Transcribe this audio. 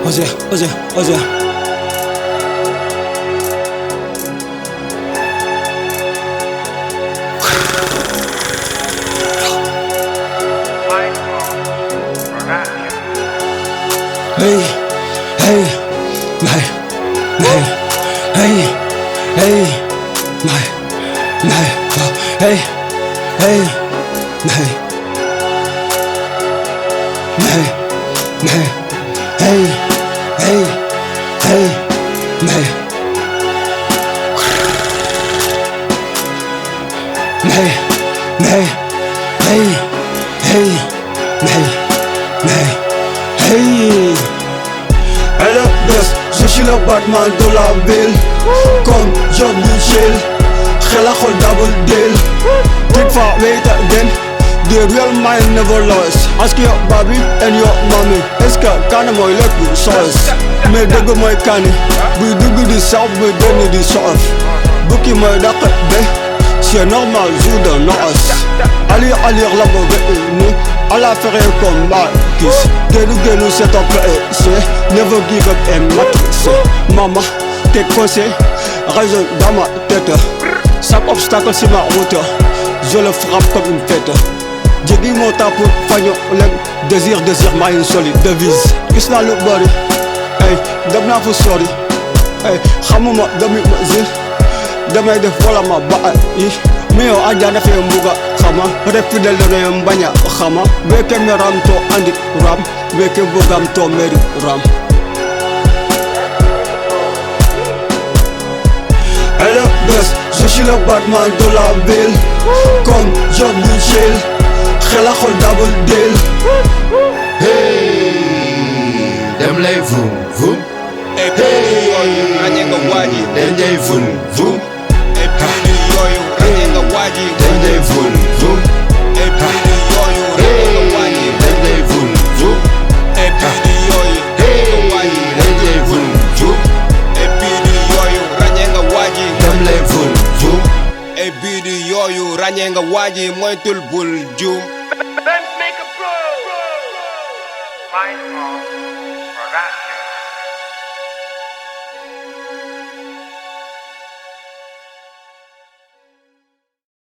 Ozé. Hey, Hello, je suis le Batman de la ville. Comme Job du chill, Xell Ak Xoll double deal. Diffèrent, wait again. The real mind never lost. Ask your baby and your mommy. Est-ce que kaane mooy lépp sauce? Mais dëgg mooy kaane. Buy dugg di saaf buy génn di soof. Bukki mooy dàq be. C'est normal, jour de noces. Allure la bëgg à la faire comme Marquis. Génnu c'est ton pressé. Never give up and matrice. Maman, tes conseils résonnent dans ma tête. Chaque obstacle sur ma route, je le frappe comme une fête. Jéggi mon temps pour faño leg. Désir, maa une solide devise. Gis naa lu bari, hey, dem naa fu sori, hey, xamuma demi ma zil. Damay def wala ma bàyyi. Mi yow àjjana fee mbuga xama. Rek fidèle de réew baña xama. Weke meram to andi ram. Weke bugam to meri ram. Hello, je suis le Batman de la ville. Comme Job du chill, Xell Ak Xoll double deal. Hey, dem lay voom voom. Hey, ràññee nga waaji. Dem lay voom voom. Hey, yooyu ràññee nga waaji. Dem lay voom voom. Hey, yooyu ràññee nga waaji. Dem lay voom voom. Hey, yooyu ràññee nga waaji. Dem lay voom voom. Hey, yooyu ràññee nga waaji. Dem lay voom voom. Hey, yooyu ràññee nga waaji moytul bul juum.